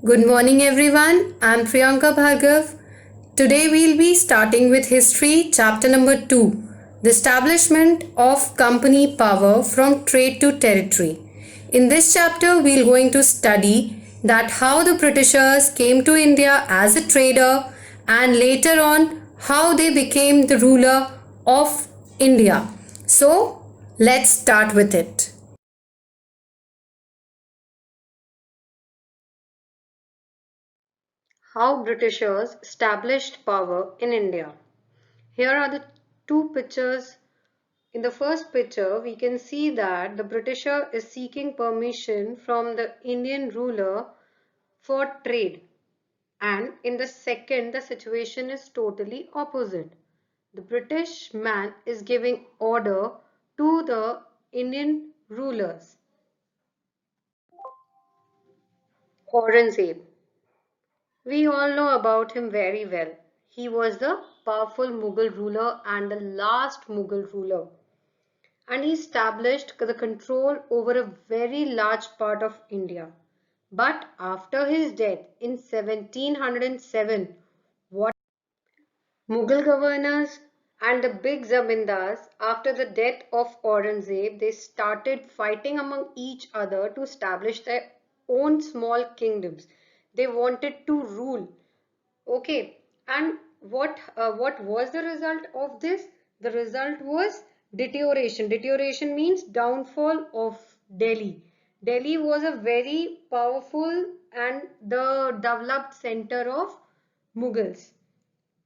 Good morning, everyone. I'm Priyanka Bhargav. Today we'll be starting with History, chapter number 2, the establishment of company power from trade to territory. In this chapter, we're going to study that how the Britishers came to India as a trader and later on how they became the ruler of India. So, let's start with it. How Britishers established power in India. Here are the two pictures. In the first picture, we can see that the Britisher is seeking permission from the Indian ruler for trade. And in the second, the situation is totally opposite. The British man is giving order to the Indian rulers. Aurangzeb. We all know about him very well. He was the powerful Mughal ruler and the last Mughal ruler. And he established the control over a very large part of India. But after his death in 1707, what Mughal governors and the big zamindars, after the death of Aurangzeb, they started fighting among each other to establish their own small kingdoms. They wanted to rule. Okay, and what was the result of this? The result was deterioration. Deterioration means downfall of Delhi. Delhi was a very powerful and the developed center of Mughals.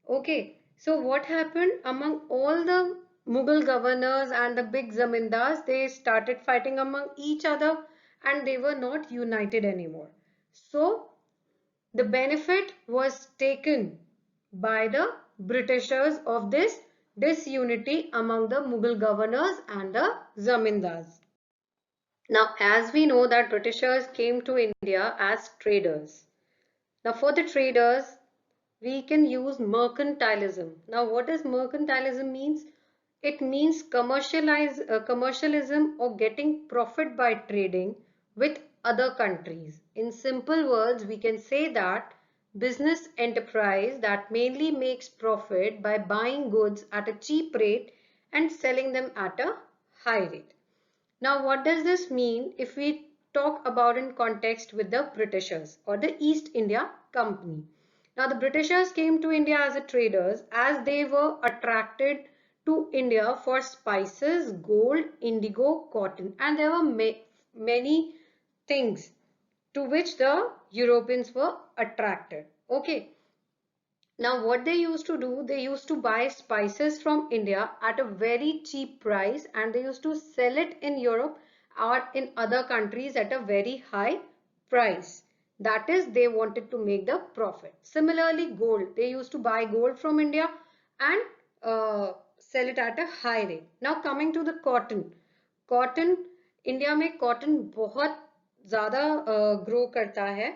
Okay, so what happened among all the Mughal governors and the big zamindars? They started fighting among each other and they were not united anymore. So the benefit was taken by the Britishers of this disunity among the Mughal governors and the zamindars. Now, as we know that Britishers came to India as traders. Now, for the traders, we can use mercantilism. Now, what does mercantilism means? It means commercialism or getting profit by trading with other countries. In simple words, we can say that business enterprise that mainly makes profit by buying goods at a cheap rate and selling them at a high rate. Now, what does this mean if we talk about in context with the Britishers or the East India Company? Now, the Britishers came to India as a traders as they were attracted to India for spices, gold, indigo, cotton, and there were many things to which the Europeans were attracted. Okay, now what they used to do, they used to buy spices from India at a very cheap price and they used to sell it in Europe or in other countries at a very high price. That is, they wanted to make the profit. Similarly, gold, they used to buy gold from India and sell it at a high rate. Now coming to the cotton. Cotton India में cotton बहुत ज़्यादा grow करता है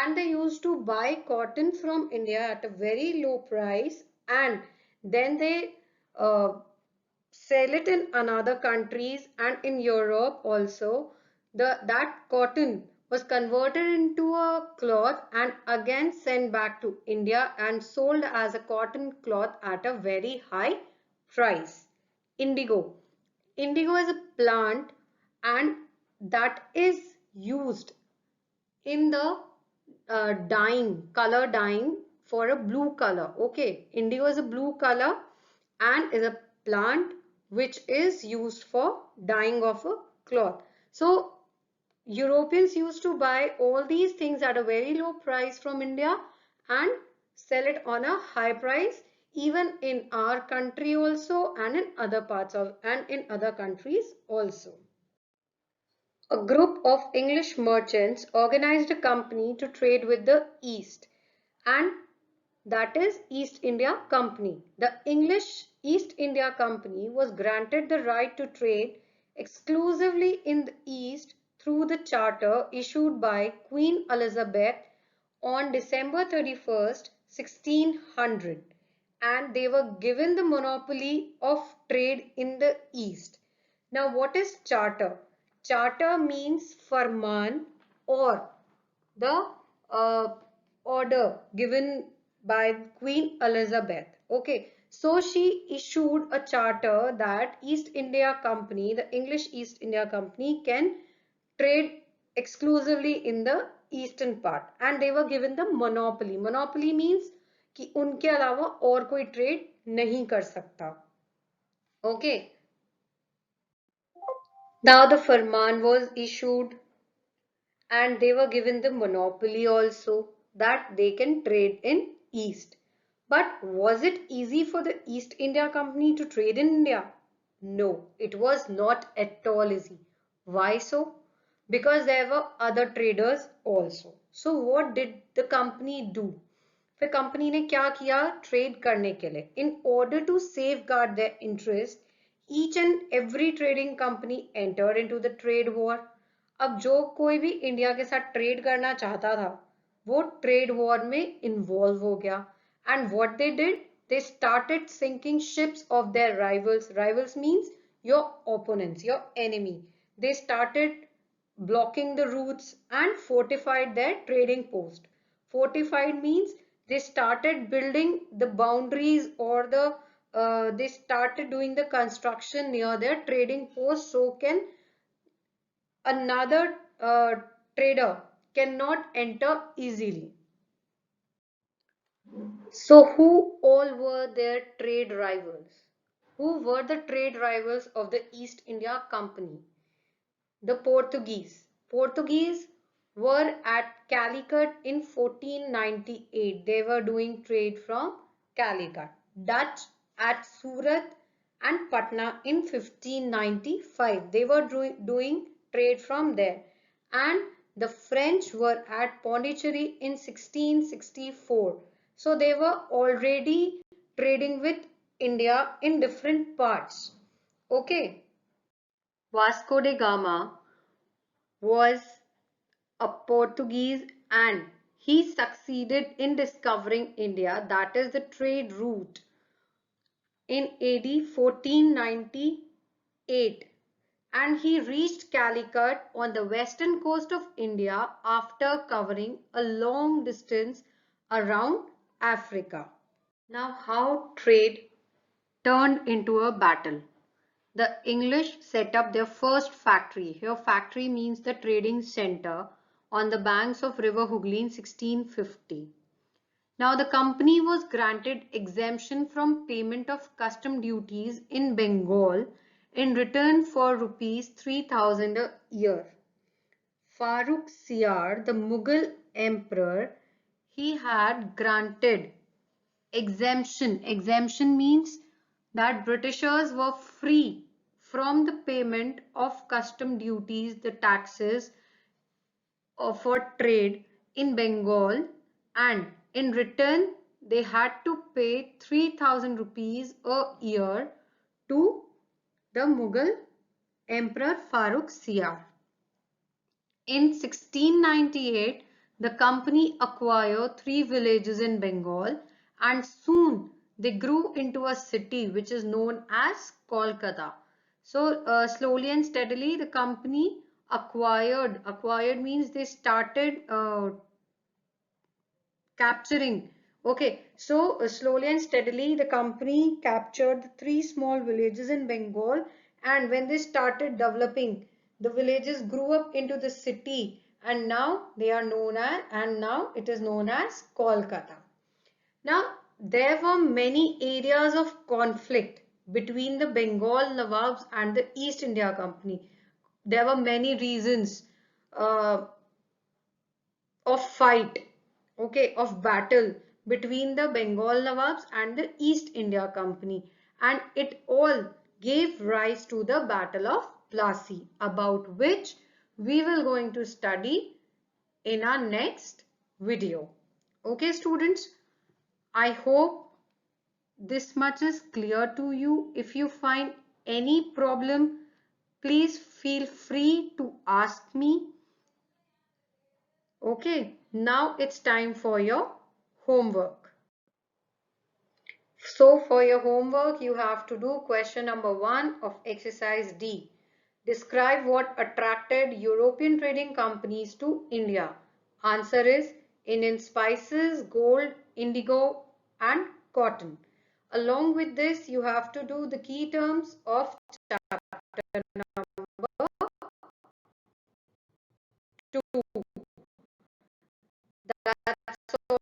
and they used to buy cotton from India at a very low price and then they uh, sell it in another countries and in Europe also. That cotton was converted into a cloth and again sent back to India and sold as a cotton cloth at a very high price. Indigo. Indigo is a plant and that is used in the color dyeing for a blue color. Okay, indigo is a blue color and is a plant which is used for dyeing of a cloth. So Europeans used to buy all these things at a very low price from India and sell it on a high price even in our country also and in other parts of and in other countries also. A group of English merchants organized a company to trade with the East, and that is East India Company. The English East India Company was granted the right to trade exclusively in the East through the charter issued by Queen Elizabeth on December 31st, 1600, and they were given the monopoly of trade in the East. Now, what is charter? Charter means farman or the order given by Queen Elizabeth. Okay, so she issued a charter that East India Company, the English East India Company, can trade exclusively in the eastern part, and they were given the monopoly. Monopoly means कि उनके अलावा और कोई trade नहीं कर सकता. Okay. Now the Farman was issued and they were given the monopoly also that they can trade in East. But was it easy for the East India Company to trade in India? No, it was not at all easy. Why so? Because there were other traders also. So what did the company do? फिर company ने क्या किया trade करने के लिए in order to safeguard their interest each and every trading company entered into the trade war. अब जो कोई भी इंडिया के साथ ट्रेड करना चाहता था वो ट्रेड वॉर में इन्वॉल्व हो गया. And what they did they started sinking ships of their rivals. Rivals means your opponents, your enemy. They started blocking the routes and fortified their trading post. Fortified means they started building the boundaries or they started doing the construction near their trading post so can another trader cannot enter easily. So who all were their trade rivals? Who were the trade rivals of the East India Company? The Portuguese. Portuguese were at Calicut in 1498. They were doing trade from Calicut. Dutch at Surat and Patna in 1595. They were doing trade from there. And the French were at Pondicherry in 1664. So they were already trading with India in different parts. Okay. Vasco da Gama was a Portuguese and he succeeded in discovering India, that is the trade route, in AD 1498, and he reached Calicut on the western coast of India after covering a long distance around Africa. Now how trade turned into a battle. The English set up their first factory. Here factory means the trading center on the banks of River Hooghly in 1650. Now the company was granted exemption from payment of custom duties in Bengal in return for rupees 3000 a year. Farrukh Siyar, the Mughal emperor, he had granted exemption. Exemption means that Britishers were free from the payment of custom duties, the taxes for trade in Bengal, and in return they had to pay 3000 rupees a year to the Mughal Emperor Farrukh Siyar. In 1698, the company acquired 3 villages in Bengal and soon they grew into a city which is known as Kolkata. So slowly and steadily the company acquired means they started capturing. Okay, so slowly and steadily the company captured the 3 small villages in Bengal, and when they started developing, the villages grew up into the city and now they are known as, and now it is known as Kolkata. Now there were many areas of conflict between the Bengal Nawabs and the East India Company. There were many reasons uh, of fight, okay, of battle between the Bengal Nawabs and the East India Company, and it all gave rise to the Battle of Plassey, about which we will going to study in our next video. Okay students, I hope this much is clear to you. If you find any problem, please feel free to ask me. Okay, now it's time for your homework. So for your homework, you have to do question number 1 of exercise D. Describe what attracted European trading companies to India. Answer is Indian spices, gold, indigo, and cotton. Along with this, you have to do the key terms of chapter number 2. That's all